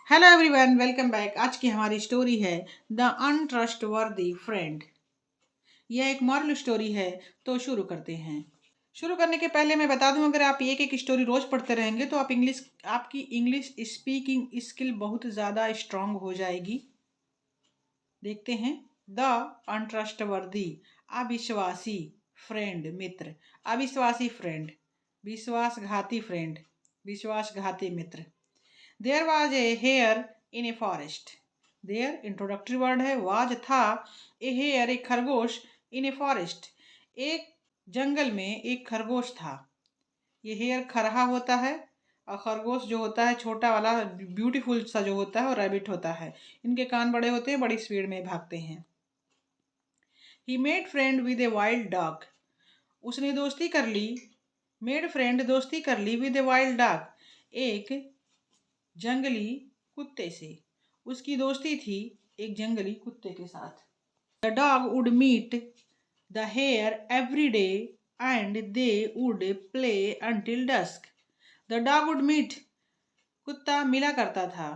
Hello everyone, welcome back. आज की हमारी स्टोरी है द अनट्रस्टवर्दी फ्रेंड। यह एक मॉरल स्टोरी है। तो शुरू करते हैं। शुरू करने के पहले मैं बता दूं, अगर आप एक एक स्टोरी रोज पढ़ते रहेंगे तो आपकी इंग्लिश स्पीकिंग स्किल बहुत ज़्यादा स्ट्रांग हो जाएगी। देखते हैं। द अनट्रस्टवर्दी, अविश्वासी फ्रेंड, मित्र। अविश्वासी फ्रेंड, विश्वासघाती फ्रेंड, विश्वासघाती मित्र। There was a hare in a forest. There introductory word है। वाज था, ए हेयर एक खरगोश, इन ए फॉरेस्ट एक जंगल में एक खरगोश था। ये हेयर खरहा होता है और खरगोश जो होता है छोटा वाला ब्यूटीफुल सा जो होता है वो रैबिट होता है। इनके कान बड़े होते हैं, बड़ी स्पीड में भागते हैं। He made friend with a wild dog. उसने दोस्ती कर ली। मेड फ्रेंड, दोस्ती कर ली, विद ए वाइल्ड डॉग, एक जंगली कुत्ते से। उसकी दोस्ती थी एक जंगली कुत्ते के साथ। The dog would meet the hare every day and they would play until dusk. The dog would meet, कुत्ता मिला करता था,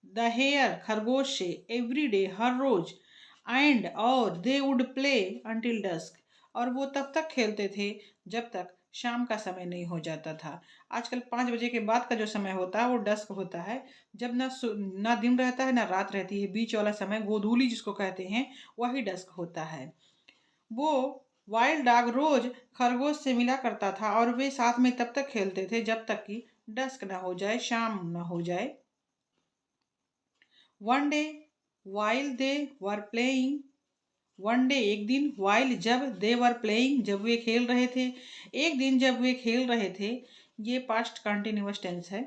द हेयर खरगोश से, एवरी डे हर रोज, एंड और, they would play until dusk और वो तब तक खेलते थे जब तक शाम का समय नहीं हो जाता था। आजकल 5 बजे के बाद का जो समय होता है वो डस्क होता है, जब ना दिन रहता है ना रात रहती है। बीच वाला समय गोधूली जिसको कहते हैं, वही डस्क होता है। वो वाइल्ड डॉग रोज खरगोश से मिला करता था और वे साथ में तब तक खेलते थे जब तक कि डस्क ना हो जाए, शाम ना हो जाए। One day while they were playing, one day एक दिन, वाइल जब, दे वर प्लेइंग जब वे खेल रहे थे, एक दिन जब वे खेल रहे थे। ये पास्ट कंटिन्यूअस टेंस है।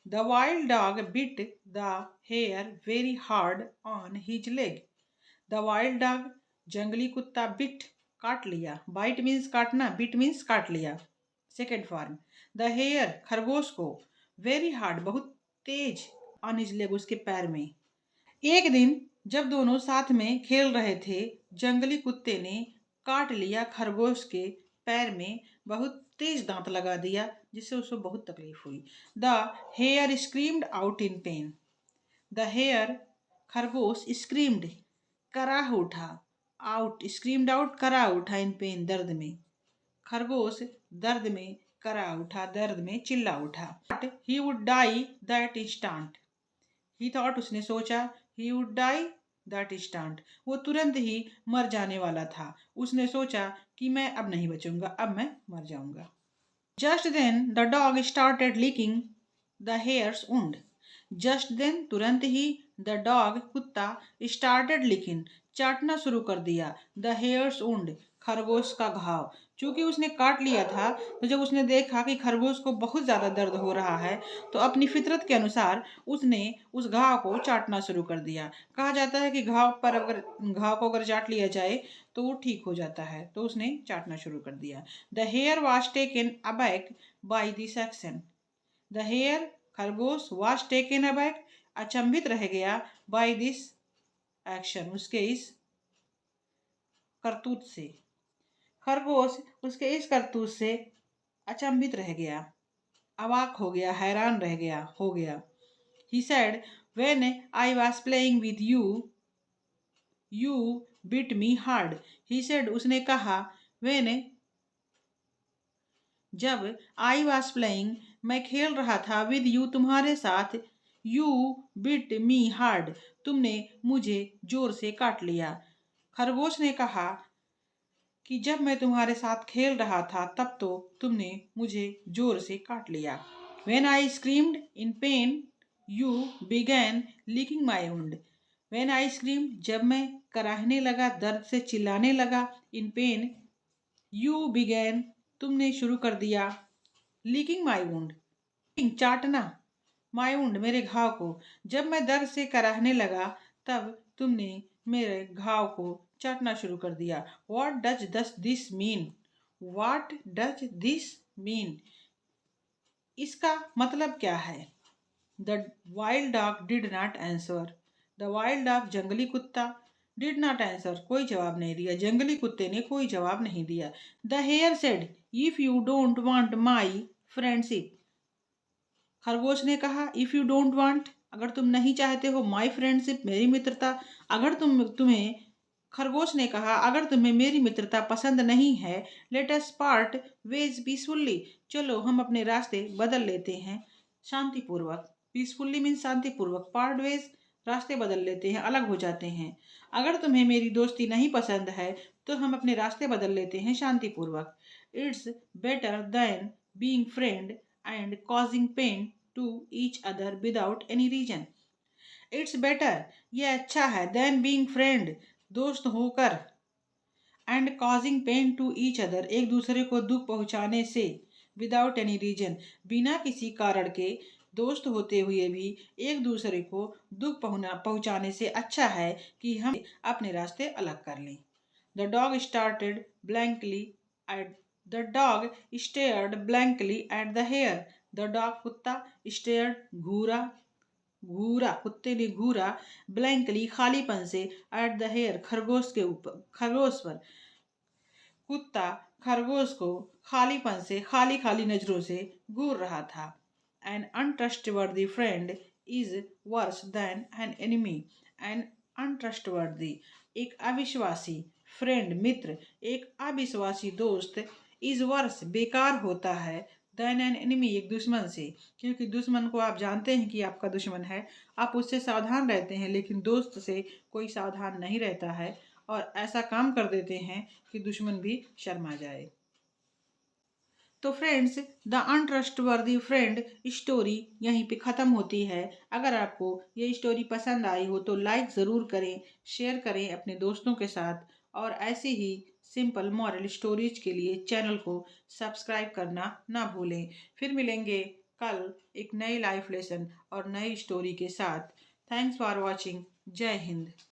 The wild dog bit the hare very hard on his leg. The wild dog, जंगली कुत्ता, बिट काट लिया, बाइट मीन्स काटना, बिट मीन्स काट लिया, सेकेंड फॉर्म। द हेयर खरगोश को, वेरी हार्ड बहुत तेज, ऑन हिज लेग उसके पैर में। एक दिन जब दोनों साथ में खेल रहे थे, जंगली कुत्ते ने काट लिया खरगोश के पैर में, बहुत तेज दांत लगा दिया जिससे उसको बहुत तकलीफ हुई। The hare screamed out in pain. The hare खरगोश, स्क्रीम्ड कराह उठा, आउट स्क्रीम्ड आउट करा उठा, इन पेन दर्द में। खरगोश दर्द में करा उठा, दर्द में चिल्ला उठा। He would die that instant. He thought, उसने सोचा, he would die that instant वो तुरंत ही मर जाने वाला था। उसने सोचा कि मैं अब नहीं बचूंगा, अब मैं मर जाऊंगा। Just then the dog started licking the hare's wound. Just then तुरंत ही, द डॉग कुत्ता, स्टार्टेड licking चाटना शुरू कर दिया, द हेयर्स वुंड खरगोश का घाव। चूंकि उसने काट लिया था तो जब उसने देखा कि खरगोश को बहुत ज़्यादा दर्द हो रहा है तो अपनी फितरत के अनुसार उसने उस घाव को चाटना शुरू कर दिया। कहा जाता है कि घाव को अगर चाट लिया जाए तो वो ठीक हो जाता है, तो उसने चाटना शुरू कर दिया। The hare was taken aback by this action. The hare खरगोश, वॉज टेकन अबैक अचंभित रह गया, बाई दिस एक्शन उसके इस करतूत से। खरगोश उसके इस करतूत से अचंभित रह गया, अवाक हो गया, हैरान रह गया, हो गया। He said, when I was playing with you, you bit me hard. He said, उसने कहा, when जब, I was playing मैं खेल रहा था, with you तुम्हारे साथ, you bit me hard तुमने मुझे जोर से काट लिया। खरगोश ने कहा कि जब मैं तुम्हारे साथ खेल रहा था तब तो तुमने मुझे जोर से काट लिया। When I screamed in pain, you began licking my wound. When I screamed जब मैं कराहने लगा, दर्द से चिल्लाने लगा, in pain, you began तुमने शुरू कर दिया, licking my wound चाटना, my wound मेरे घाव को। जब मैं दर्द से कराहने लगा तब तुमने मेरे घाव को चाटना शुरू कर दिया। What does this mean? What does this mean? इसका मतलब क्या है? The wild dog did not answer. The wild dog जंगली कुत्ता, did not answer कोई जवाब नहीं दिया, जंगली कुत्ते ने कोई जवाब नहीं दिया। The hare said, if you don't want my friendship, खरगोश ने कहा, इफ यू डोंट वांट, अगर तुम नहीं चाहते हो, माई फ्रेंडशिप, मेरी मित्रता, अगर तुम्हें खरगोश ने कहा, अगर तुम्हें मेरी मित्रता पसंद नहीं है, let us part ways peacefully, चलो हम अपने रास्ते बदल लेते हैं शांतिपूर्वक। पीसफुल्ली मीन्स शांतिपूर्वक, पार्ट वेज रास्ते बदल लेते हैं, अलग हो जाते हैं। अगर तुम्हें मेरी दोस्ती नहीं पसंद है तो हम अपने रास्ते बदल लेते हैं शांतिपूर्वक। It's better than being friend and causing pain to each other without any reason. It's better, ये अच्छा है, देन बीइंग फ्रेंड, दोस्त होकर, and causing pain to each other, एक दूसरे को दुख पहुंचाने से, विदाउट एनी रीजन, बिना किसी कारण के दोस्त होते हुए भी एक दूसरे को दुख पहुंचाने से अच्छा है कि हम अपने रास्ते अलग कर लें। The dog started blankly at the dog stared blankly at the hare. The dog, कुत्ता, स्टेयर्ड, घूरा, घूरा, कुत्ते ने घूरा, ब्लैंकली, खालीपन से, एट द हेयर, खरगोश के ऊपर, खरगोश पर। कुत्ता खरगोश को खालीपन से, खाली खाली नजरों से घूर रहा था। An untrustworthy friend is worse than an enemy. An untrustworthy, एक अविश्वासी, फ्रेंड, मित्र, एक अविश्वासी दोस्त, इज वर्स, बेकार होता है, देन एन एनिमी, एक दुश्मन से, क्योंकि दुश्मन को आप जानते हैं कि आपका दुश्मन है, आप उससे सावधान रहते हैं, लेकिन दोस्त से कोई सावधान नहीं रहता है और ऐसा काम कर देते हैं कि दुश्मन भी शर्मा जाए। तो फ्रेंड्स, द अनट्रस्टवर्दी फ्रेंड स्टोरी यहीं पे ख़त्म होती है। अगर आपको ये स्टोरी पसंद आई हो तो लाइक ज़रूर करें, शेयर करें अपने दोस्तों के साथ, और ऐसे ही सिंपल मॉरल स्टोरीज के लिए चैनल को सब्सक्राइब करना ना भूलें। फिर मिलेंगे कल एक नई लाइफ लेसन और नई स्टोरी के साथ। Thanks for watching. जय हिंद।